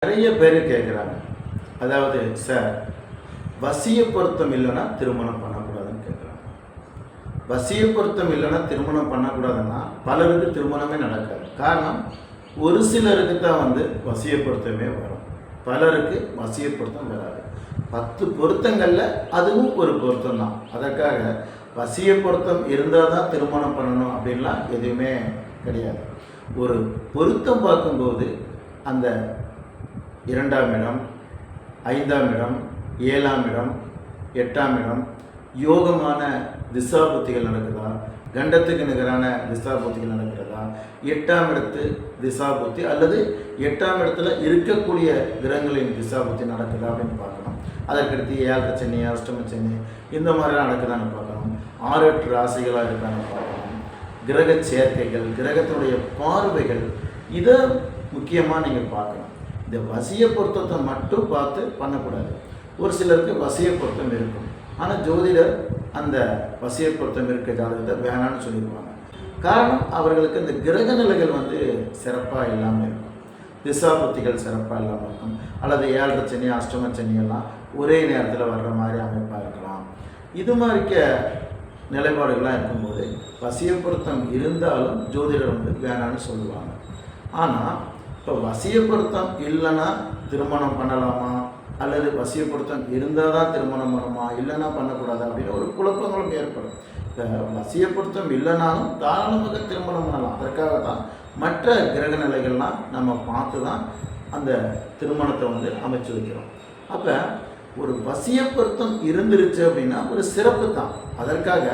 நிறைய பேர் கேட்குறாங்க. அதாவது சார், வசிய பொருத்தம் இல்லைன்னா திருமணம் பண்ணக்கூடாதுன்னு கேட்குறாங்க. வசிய பொருத்தம் இல்லைன்னா திருமணம் பண்ணக்கூடாதுன்னா பலருக்கு திருமணமே நடக்காது. காரணம், ஒரு சிலருக்கு தான் வசிய பொருத்தமே வரும், பலருக்கு வசிய பொருத்தம் வராது. 10 பொருத்தங்களில் அதுவும் ஒரு பொருத்தம் தான். அதற்காக வசிய பொருத்தம் இருந்தால் தான் திருமணம் பண்ணணும் அப்படின்லாம் எதுவுமே கிடையாது. ஒரு பொருத்தம் பார்க்கும்போது அந்த 2ஆம் இடம், 5ஆம் இடம், 7ஆம் இடம், 8ஆம் இடம் யோகமான திசாபுத்திகள் நடக்குதா, கண்டத்துக்கு நிகரான திசாபுத்திகள் நடக்கிறதா, 8ஆம் இடத்து திசாபுத்தி அல்லது 8ஆம் இடத்துல இருக்கக்கூடிய கிரகங்களின் திசாபுத்தி நடக்குதா அப்படின்னு பார்க்கணும். அதற்கடுத்து 7 சனி, அஷ்டம சனி இந்த மாதிரிலாம் நடக்குதான்னு பார்க்கணும். 6-8 ராசிகளாக இருக்கான்னு பார்க்கணும். கிரக சேர்க்கைகள், கிரகத்தினுடைய பார்வைகள், இதை முக்கியமாக நீங்கள் பார்க்கணும். இந்த வசிய பொருத்தத்தை மட்டும் பார்த்து பண்ணக்கூடாது. ஒரு சிலருக்கு வசிய பொருத்தம் இருக்கும், ஆனால் ஜோதிடர் அந்த வசிய பொருத்தம் இருக்க ஜாதகத்தை வேணான்னு சொல்லிடுவாங்க. காரணம், அவர்களுக்கு இந்த கிரக நிலைகள் சிறப்பாக இல்லாமல் இருக்கும், திசாபுத்திகள் சிறப்பாக இல்லாமல் இருக்கும், அல்லது 7 சனி, அஷ்டம சனி எல்லாம் ஒரே நேரத்தில் வர்ற மாதிரி அமைப்பாக இருக்கலாம். இது மாதிரிக்க நிலைப்பாடுகளாக இருக்கும்போது வசிய பொருத்தம் இருந்தாலும் ஜோதிடர் வேணான்னு சொல்லுவாங்க. ஆனால் இப்போ வசிய பொருத்தம் இல்லைன்னா திருமணம் பண்ணலாமா, அல்லது வசிய பொருத்தம் இருந்தால் தான் திருமணம் பண்ணுமா, இல்லைன்னா பண்ணக்கூடாது அப்படின்னு ஒரு குழப்பங்களும் ஏற்படும். இப்போ வசிய பொருத்தம் இல்லைனாலும் தாராளமாக திருமணம் பண்ணலாம். அதற்காக தான் மற்ற கிரக நிலைகள்லாம் நம்ம பார்த்து தான் அந்த திருமணத்தை அமைச்சு வைக்கிறோம். அப்போ ஒரு வசிய பொருத்தம் இருந்துருச்சு அப்படின்னா ஒரு சிறப்பு தான். அதற்காக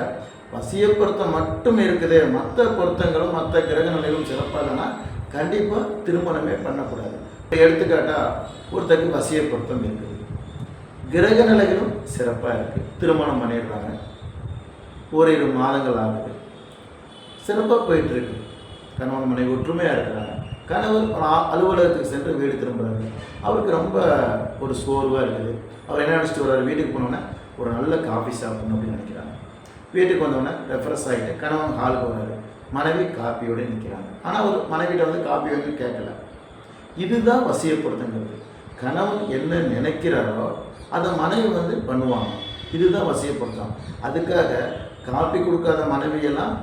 வசிய பொருத்தம் மட்டும் இருக்குதே, மற்ற பொருத்தங்களும் மற்ற கிரக நிலைகளும் சிறப்பாக இல்லைன்னா கண்டிப்பாக திருமணமே பண்ணக்கூடாது. எடுத்துக்காட்டால், ஒருத்தருக்கு வசிய பொருத்தம் இருக்குது, கிரக நிலைகளும் சிறப்பாக இருக்குது, திருமணம் பண்ணிடுறாங்க, ஓரிரு மாதங்கள் ஆகுது, சிறப்பாக போயிட்டுருக்கு, கணவன் மனைவி ஒற்றுமையாக இருக்கிறாங்க. கணவர் அலுவலகத்துக்கு சென்று வீடு திரும்புகிறாரு, அவருக்கு ரொம்ப ஒரு சோர்வாக இருக்குது. அவர் என்ன நினச்சிட்டு வர்றாரு, வீட்டுக்கு போனோன்னே ஒரு நல்ல காஃபி சாப்பிடணும் அப்படின்னு நினைக்கிறாங்க. வீட்டுக்கு வந்தோடனே ரெஃப்ரெஷ் ஆகிட்டு கணவன் ஹாலுக்கு வர்றாரு, மனைவி காப்பியோடு நிற்கிறாங்க. ஆனால் அவர் மனைவிட்ட காப்பி கேட்கல. இதுதான் வசிய பொருத்தங்கிறது. கணவன் என்ன நினைக்கிறாரோ அதை மனைவி பண்ணுவாங்க. இதுதான் வசிய பொருத்தம். அதுக்காக காப்பி கொடுக்காத மனைவியெல்லாம்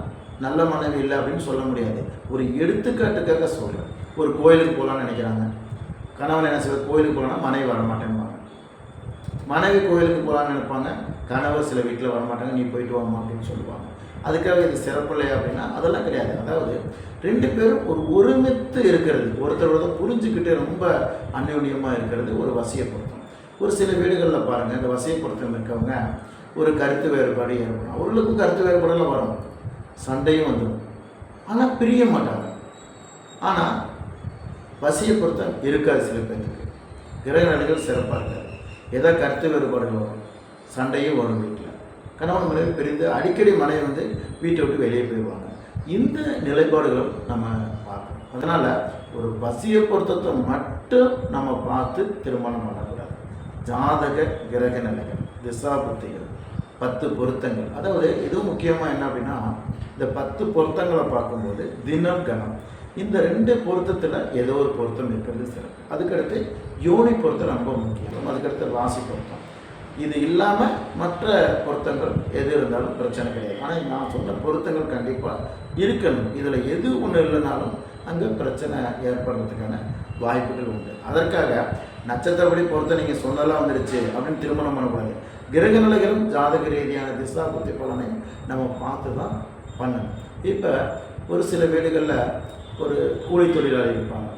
நல்ல மனைவி இல்லை அப்படின்னு சொல்ல முடியாது. ஒரு எடுத்துக்காட்டுக்காக சொல்கிறேன். ஒரு கோயிலுக்கு போகலான்னு நினைக்கிறாங்க, கணவன் என்ன செய்வார், கோயிலுக்கு போகலான்னா மனைவி வரமாட்டேன்பாங்க. மனைவி கோயிலுக்கு போகலான்னு நினைப்பாங்க, கணவர் சில வீட்டில் வரமாட்டாங்க, நீ போயிட்டு வாமா அப்படின்னு சொல்லுவாங்க. அதுக்காக இது சிறப்பில்லை அப்படின்னா அதெல்லாம் கிடையாது. அதாவது 2 பேரும் ஒருமித்து இருக்கிறது, ஒருத்தரோட புரிஞ்சுக்கிட்டு ரொம்ப அந்யோன்யமாக இருக்கிறது ஒரு வசிய பொருத்தம். ஒரு சில வீடுகளில் பாருங்கள், இந்த வசிய பொருத்தம் இருக்கவங்க ஒரு கருத்து வேறுபாடு ஏற்படும். அவர்களுக்கும் கருத்து வேறுபாடெல்லாம் வரும், சண்டையும் வந்துடும், ஆனால் பிரிய மாட்டாங்க. ஆனால் வசிய பொருத்தம் இருக்காது சில பேருக்கு. கிரக நிலைகள் சிறப்பாக இருக்காது, ஏதாவது கருத்து வேறுபாடுகள் வரும், சண்டையும் வரும். வீட்டில் கணவன் மனைவி பிரிந்து அடிக்கடி மனைவி வீட்டை விட்டு வெளியே போயிடுவாங்க. இந்த நிலைப்பாடுகளும் நம்ம பார்க்கணும். அதனால் ஒரு வசிய பொருத்தத்தை மட்டும் நம்ம பார்த்து திருமணம் பண்ணக்கூடாது. ஜாதக கிரக நிலைகள், திசாபுத்திகள், 10 பொருத்தங்கள், அதாவது இதுவும் முக்கியமாக என்ன அப்படின்னா, இந்த 10 பொருத்தங்களை பார்க்கும்போது தினம் கணம், இந்த 2 பொருத்தத்தில் ஏதோ ஒரு பொருத்தம் இருக்கிறது சிறப்பு. அதுக்கடுத்து யோனி பொருத்தம் ரொம்ப முக்கியம். அதுக்கடுத்து ராசி பொருத்தம். இது இல்லாமல் மற்ற பொருத்தங்கள் எது இருந்தாலும் பிரச்சனை கிடையாது. ஆனால் நான் சொன்ன பொருத்தங்கள் கண்டிப்பாக இருக்கணும். இதில் எது ஒன்று இல்லைனாலும் அங்கே பிரச்சனை ஏற்படுறதுக்கான வாய்ப்புகள் உண்டு. அதற்காக நட்சத்திரப்படி பொருத்தம் நீங்கள் சொன்னலாம் வந்துடுச்சு அப்படின்னு திருமணம் பண்ணக்கூடாது. கிரக நிலைகளும் ஜாதக ரீதியான திசா புத்தி பலனையும் நம்ம பார்த்து தான் பண்ணணும். இப்போ ஒரு சில வீடுகளில் ஒரு கூலி தொழிலாளி இருப்பாங்க.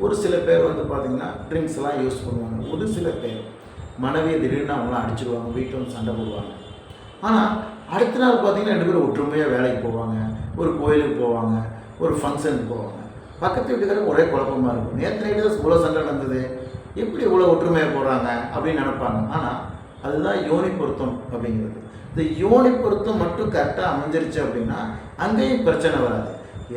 ஒரு சில பேர் பார்த்திங்கன்னா ட்ரிங்க்ஸ்லாம் யூஸ் பண்ணுவாங்க. ஒரு சில பேர் மனைவியை திடீர்னு அவங்களாம் அடிச்சிடுவாங்க, வீட்டில் சண்டை போடுவாங்க. ஆனால் அடுத்த நாள் பார்த்திங்கன்னா 2 பேரும் ஒற்றுமையாக வேலைக்கு போவாங்க, ஒரு கோயிலுக்கு போவாங்க, ஒரு ஃபங்க்ஷனுக்கு போவாங்க. பக்கத்து வீட்டுக்காரங்க ஒரே குழப்பமாக இருக்கும், நேற்று நைட்டு இவ்வளோ சண்டை நடந்தது, எப்படி இவ்வளோ ஒற்றுமையாக போகிறாங்க அப்படின்னு நினைப்பாங்க. ஆனால் அதுதான் யோனி பொருத்தம் அப்படிங்கிறது. இந்த யோனி பொருத்தம் மட்டும் கரெக்டாக அமைஞ்சிருச்சு அப்படின்னா அங்கேயும் பிரச்சனை வராது.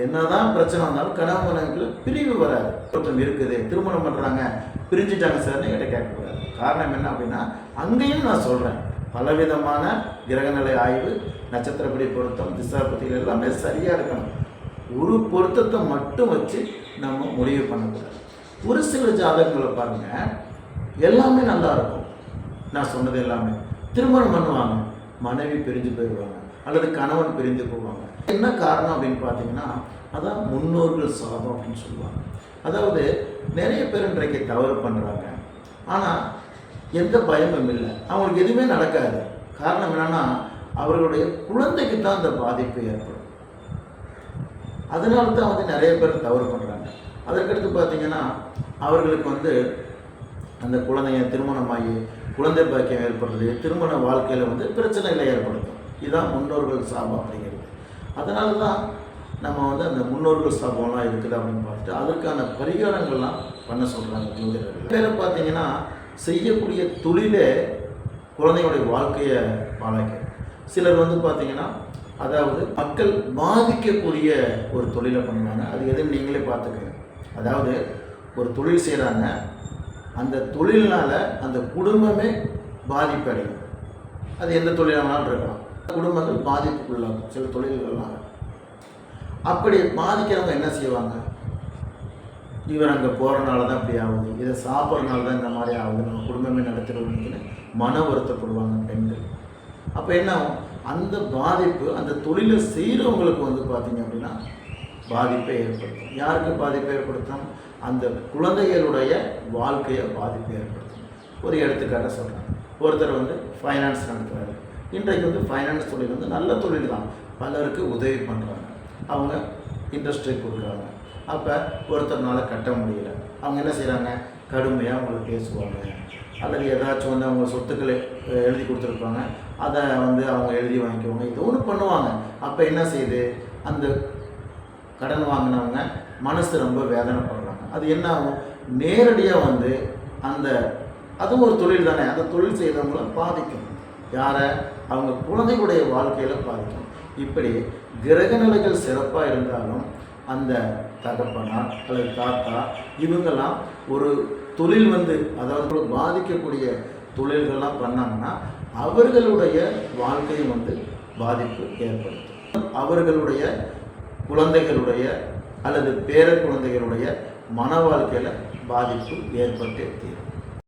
என்னதான் பிரச்சனை வந்தாலும் கணவன் மனைவிக்குள்ள பிரிவு வராது. பொருத்தம் இருக்குது, திருமணம் பண்ணுறாங்க, பிரிஞ்சுட்டாங்க சார்னு என்கிட்ட கேட்கக்கூடாது. காரணம் என்ன அப்படின்னா, அங்கேயும் நான் சொல்கிறேன், பலவிதமான கிரகநிலை ஆய்வு, நட்சத்திரப்படி பொருத்தம், திசாபதிகள் எல்லாமே சரியாக இருக்கணும். ஒரு பொருத்தத்தை மட்டும் வச்சு நம்ம முடிவு பண்ணக்கூடாது. ஒரு சில ஜாதகங்களை பாருங்க, எல்லாமே நல்லா இருக்கும். நான் சொன்னது எல்லாமே திருமணம் பண்ணுவாங்க, மனைவி பிரிஞ்சு போயிடுவாங்க அல்லது கணவன் பிரிந்து போவாங்க. என்ன காரணம் அப்படின்னு பார்த்தீங்கன்னா, அதான் முன்னோர்கள் சாபம் அப்படின்னு சொல்லுவாங்க. அதாவது நிறைய பேர் இன்றைக்கு தவறு பண்ணுறாங்க, ஆனால் எந்த பயமும் இல்லை, அவங்களுக்கு எதுவுமே நடக்காது. காரணம் என்னன்னா, அவர்களுடைய குழந்தைக்கு தான் அந்த பாதிப்பு ஏற்படும். அதனால தான் வந்து நிறைய பேர் தவறு பண்ணுறாங்க. அதற்கடுத்து பார்த்தீங்கன்னா, அவர்களுக்கு அந்த குழந்தைய திருமணமாகி குழந்தை பாக்கியம் ஏற்படுறது, திருமண வாழ்க்கையில் பிரச்சனைகளை ஏற்படுத்தும். இதுதான் முன்னோர்கள் சாபம் அப்படிங்கிறது. அதனால தான் நம்ம அந்த முன்னோர்கள் சாபம்லாம் இருக்குது அப்படின்னு பார்த்துட்டு அதற்கான பரிகாரங்கள்லாம் பண்ண சொல்கிறாங்க ஜோதிடர்கள். வேறு பார்த்தீங்கன்னா, செய்யக்கூடிய தொழிலே குழந்தையுடைய வாழ்க்கையை பாழாக்க. சிலர் பார்த்தீங்கன்னா, அதாவது மக்கள் பாதிக்கக்கூடிய ஒரு தொழிலை பண்ணுவாங்க. அது எதுன்னு நீங்களே பார்த்துக்கங்க. அதாவது ஒரு தொழில் செய்கிறாங்க, அந்த தொழில்னால் அந்த குடும்பமே பாதிப்பு அடையும். அது எந்த தொழிலானாலும் இருக்கலாம், குடும்பங்கள் பாதிப்புக்குள்ளாகும் சில தொழில்கள்னால. அப்படி பாதிக்கிறவங்க என்ன செய்வாங்க? இவர் அங்கே போகிறனால தான் இப்படி ஆகுது, இதை சாப்பிட்றனால தான் இந்த மாதிரி ஆகுது, நம்ம குடும்பமே நடத்துகிறவங்கன்னு மன வருத்தப்படுவாங்க பெண்கள். அப்போ என்ன ஆகும்? அந்த பாதிப்பு அந்த தொழிலை செய்கிறவங்களுக்கு பார்த்தீங்க அப்படின்னா பாதிப்பை ஏற்படுத்தும். யாருக்கு பாதிப்பை ஏற்படுத்தும்? அந்த குழந்தைகளுடைய வாழ்க்கையை பாதிப்பை ஏற்படுத்தும். ஒரு எடுத்துக்காட்ட சொல்கிறேன். ஒருத்தர் ஃபைனான்ஸ் நடத்துகிறாரு. இன்றைக்கு ஃபைனான்ஸ் தொழில் நல்ல தொழில் தான், பலருக்கு உதவி பண்ணுறாங்க, அவங்க இன்ட்ரெஸ்ட் ரேட் கொடுக்குறாங்க. அப்போ ஒருத்தர்னால கட்ட முடியல, அவங்க என்ன செய்கிறாங்க? கடுமையாக அவங்களை பேசுவாங்க, அல்லது ஏதாச்சும் அவங்க சொத்துக்களை எழுதி கொடுத்துருப்பாங்க, அதை அவங்க எழுதி வாங்கிக்குவாங்க, இது ஒன்று பண்ணுவாங்க. அப்போ என்ன செய்யுது? அந்த கடன் வாங்கினவங்க மனசு ரொம்ப வேதனைப்படுறாங்க. அது என்ன ஆகும்? நேரடியாக அந்த அதுவும் ஒரு தொழில் தானே, அந்த தொழில் செய்கிறவங்கள பாதிக்கும். யாரை? அவங்க குழந்தைகளுடைய வாழ்க்கையில் பாதிக்கும். இப்படி கிரக நிலைகள் சிறப்பாக இருந்தாலும் அந்த தகப்பனார் அல்லது தாத்தா இவங்கெல்லாம் ஒரு தொழில் அதாவது பாதிக்கக்கூடிய தொழில்கள்லாம் பண்ணாங்கன்னா அவர்களுடைய வாழ்க்கையும் பாதிப்பு ஏற்படுத்தும். அவர்களுடைய குழந்தைகளுடைய அல்லது பேர குழந்தைகளுடைய மன வாழ்க்கையில் பாதிப்பு ஏற்பட்டே தீரும்.